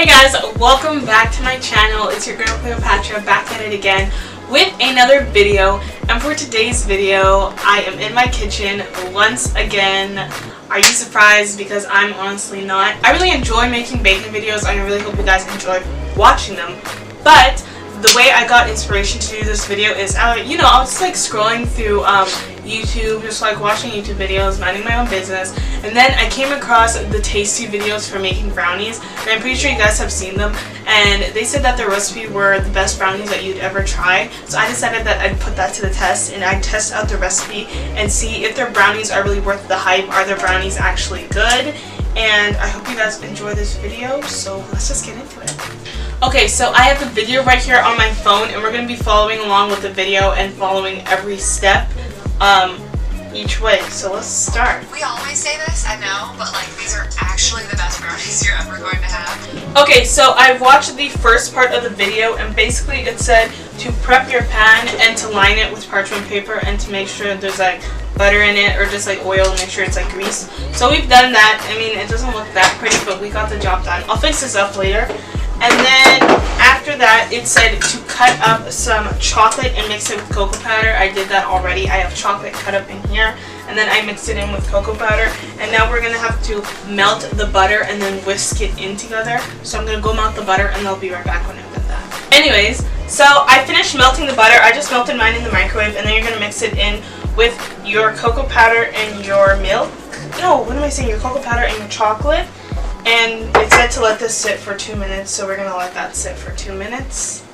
Hey guys, welcome back to my channel. It's your girl Cleo back at it again with another video. And for today's video, I am in my kitchen once again. Are you surprised? Because I'm honestly not. I really enjoy making baking videos and I really hope you guys enjoy watching them. But the way I got inspiration to do this video is, I was like scrolling through YouTube, just like watching YouTube videos, minding my own business, and then I came across the tasty videos for making brownies, and I'm pretty sure you guys have seen them, and they said that the recipe were the best brownies that you'd ever try. So I decided that I'd put that to the test, and I'd test out the recipe and see if their brownies are really worth the hype. Are their brownies actually good? And I hope you guys enjoy this video, so let's just get into it. Okay, so I have the video right here on my phone, and we're going to be following along with the video and following every step each way. So let's start. We always say this, I know, but like these are actually the best brownies you're ever going to have. Okay, so I watched the first part of the video, and basically it said to prep your pan and to line it with parchment paper and to make sure there's like butter in it or just like oil and make sure it's like grease. So we've done that. I mean, it doesn't look that pretty, but we got the job done. I'll fix this up later. And then after that, it said to cut up some chocolate and mix it with cocoa powder. I did that already. I have chocolate cut up in here, and then I mixed it in with cocoa powder. And now we're going to have to melt the butter and then whisk it in together. So I'm going to go melt the butter, and I'll be right back when I've done that. Anyways, so I finished melting the butter. I just melted mine in the microwave, and then you're going to mix it in with your cocoa powder and your milk. No, what am I saying? Your cocoa powder and your chocolate. And it said to let this sit for 2 minutes, so we're going to let that sit for 2 minutes.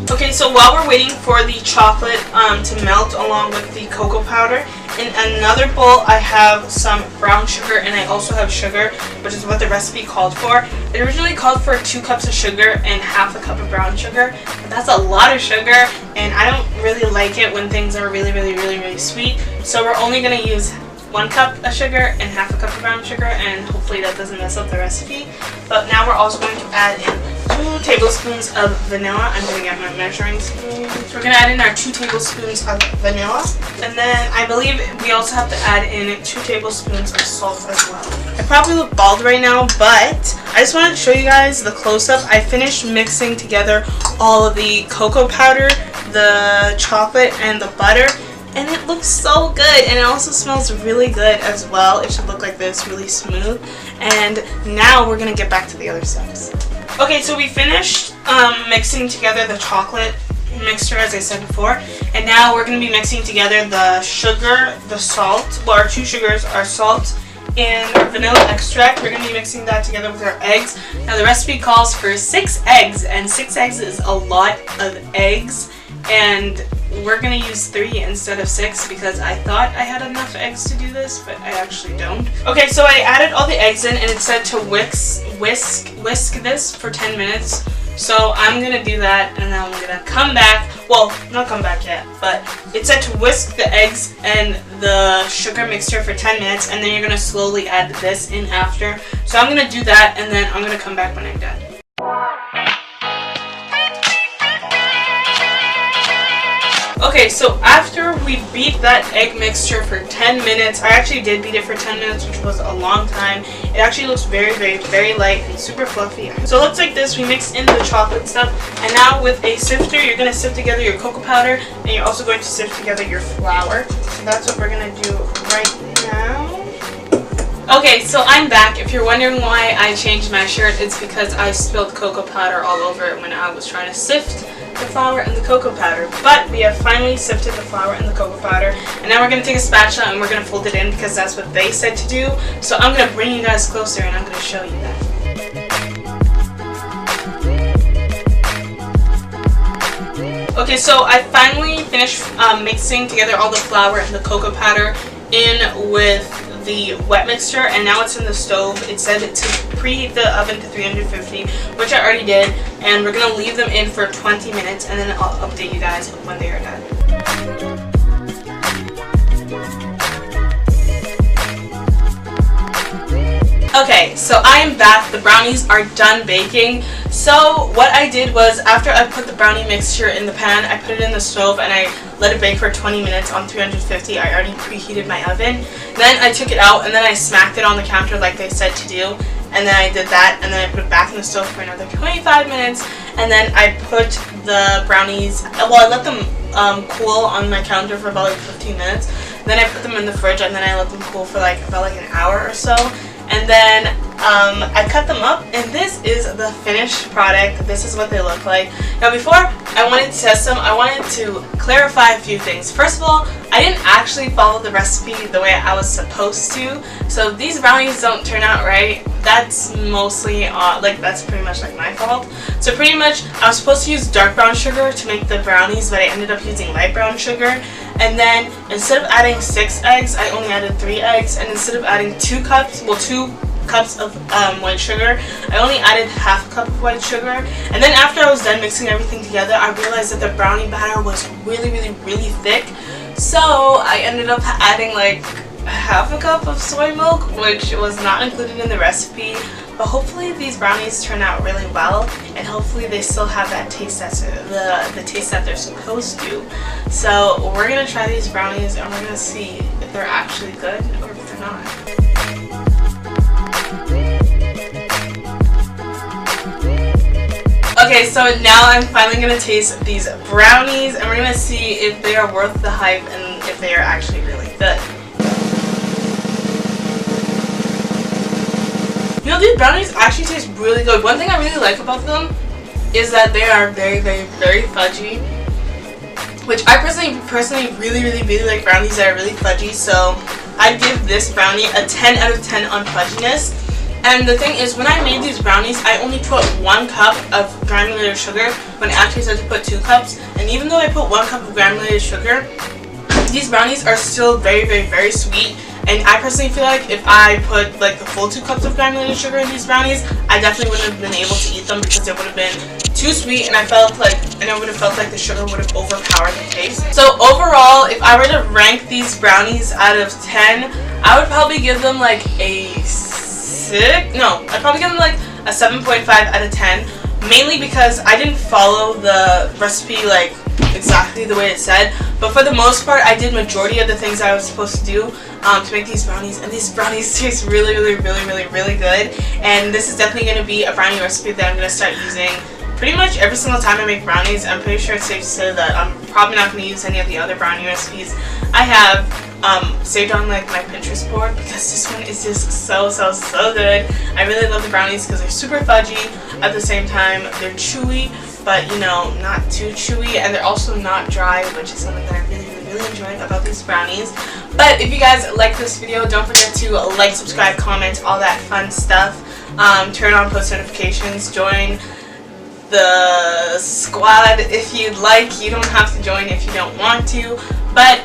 Okay, so while we're waiting for the chocolate to melt along with the cocoa powder, in another bowl I have some brown sugar, and I also have sugar, which is what the recipe called for. It originally called for 2 cups of sugar and half a cup of brown sugar, but that's a lot of sugar, and I don't really like it when things are really sweet. So we're only going to use 1 cup of sugar and half a cup of brown sugar, and hopefully that doesn't mess up the recipe. But now we're also going to add in 2 tablespoons of vanilla. I'm going to get my measuring spoon. So we're going to add in our 2 tablespoons of vanilla. And then I believe we also have to add in 2 tablespoons of salt as well. I probably look bald right now, but I just wanted to show you guys the close-up. I finished mixing together all of the cocoa powder, the chocolate, and the butter. And it looks so good, and it also smells really good as well. It should look like this, really smooth. And now we're going to get back to the other steps. Okay, so we finished mixing together the chocolate mixture, as I said before. And now we're going to be mixing together the sugar, the salt, well, our 2 sugars, our salt, and our vanilla extract. We're going to be mixing that together with our eggs. Now the recipe calls for 6 eggs, and 6 eggs is a lot of eggs. And we're going to use 3 instead of 6 because I thought I had enough eggs to do this, but I actually don't. Okay, so I added all the eggs in, and it said to whisk this for 10 minutes. So I'm going to do that, and then I'm going to come back. Well, not come back yet, but it said to whisk the eggs and the sugar mixture for 10 minutes, and then you're going to slowly add this in after. So I'm going to do that, and then I'm going to come back when I'm done. Okay, so after we beat that egg mixture for 10 minutes, I actually did beat it for 10 minutes, which was a long time. It actually looks very light and super fluffy. So it looks like this. We mixed in the chocolate stuff, and now with a sifter, you're going to sift together your cocoa powder, and you're also going to sift together your flour. So that's what we're going to do right now. Okay, so I'm back. If you're wondering why I changed my shirt, it's because I spilled cocoa powder all over it when I was trying to sift the flour and the cocoa powder. But we have finally sifted the flour and the cocoa powder, and now we're going to take a spatula and we're going to fold it in because that's what they said to do. So I'm going to bring you guys closer and I'm going to show you that. Okay, so I finally finished mixing together all the flour and the cocoa powder in with the wet mixture, and now it's in the stove. It said to preheat the oven to 350, which I already did, and we're going to leave them in for 20 minutes, and then I'll update you guys when they are done. Okay, so I am back. The brownies are done baking. So what I did was, after I put the brownie mixture in the pan, I put it in the stove and I let it bake for 20 minutes on 350. I already preheated my oven. Then I took it out and then I smacked it on the counter like they said to do. And then I did that, and then I put it back in the stove for another 25 minutes. And then I put the brownies, well, I let them cool on my counter for about like 15 minutes. Then I put them in the fridge, and then I let them cool for like about an hour or so. And then I cut them up, and this is the finished product. This is what they look like. Now before I wanted to test them, I wanted to clarify a few things. First of all, I didn't actually follow the recipe the way I was supposed to. So if these brownies don't turn out right, that's mostly, that's pretty much like my fault. So pretty much, I was supposed to use dark brown sugar to make the brownies, but I ended up using light brown sugar. And then, instead of adding 6 eggs, I only added 3 eggs. And instead of adding 2 cups of white sugar, I only added half a cup of white sugar. And then after I was done mixing everything together, I realized that the brownie batter was really, really, really thick. So I ended up adding like half a cup of soy milk, which was not included in the recipe. But hopefully these brownies turn out really well, and hopefully they still have that taste that's the taste that they're supposed to. So we're gonna try these brownies, and we're gonna see if they're actually good or if they're not. Okay, so now I'm finally gonna taste these brownies, and we're gonna see if they are worth the hype and if they are actually really good. You know, these brownies actually taste really good. One thing I really like about them is that they are very, very, very fudgy, which I personally really, really, really like brownies that are really fudgy. So I give this brownie a 10 out of 10 on fudginess. And the thing is, when I made these brownies, I only put 1 cup of granulated sugar when it actually said to put 2 cups. And even though I put 1 cup of granulated sugar, these brownies are still very, very, very sweet. And I personally feel like if I put like the full 2 cups of granulated sugar in these brownies, I definitely wouldn't have been able to eat them because it would have been too sweet, and I would have felt like the sugar would have overpowered the taste. So overall, if I were to rank these brownies out of 10, I would probably give them like a 6. No, I'd probably give them like a 7.5 out of 10. Mainly because I didn't follow the recipe like exactly the way it said, but for the most part I did majority of the things I was supposed to do to make these brownies, and these brownies taste really, really, really, really, really good. And this is definitely going to be a brownie recipe that I'm going to start using pretty much every single time I make brownies. I'm pretty sure it's safe to say that I'm probably not going to use any of the other brownie recipes I have saved on like my Pinterest board, because this one is just so, so, so good. I really love the brownies because they're super fudgy. At the same time, they're chewy, but you know, not too chewy, and they're also not dry, which is something that I really, really, really enjoy about these brownies. But if you guys like this video, don't forget to like, subscribe, comment, all that fun stuff. Turn on post notifications, join the squad if you'd like. You don't have to join if you don't want to, but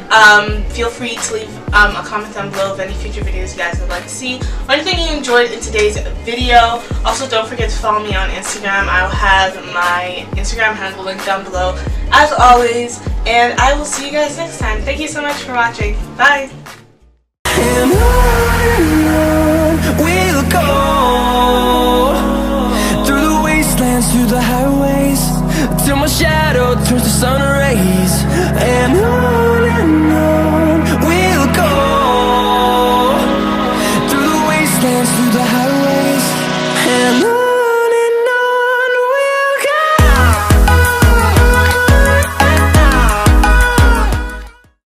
feel free to leave a comment down below of any future videos you guys would like to see, or anything you enjoyed in today's video. Also, don't forget to follow me on Instagram. I'll have my Instagram handle linked down below as always, and I will see you guys next time. Thank you so much for watching. Bye!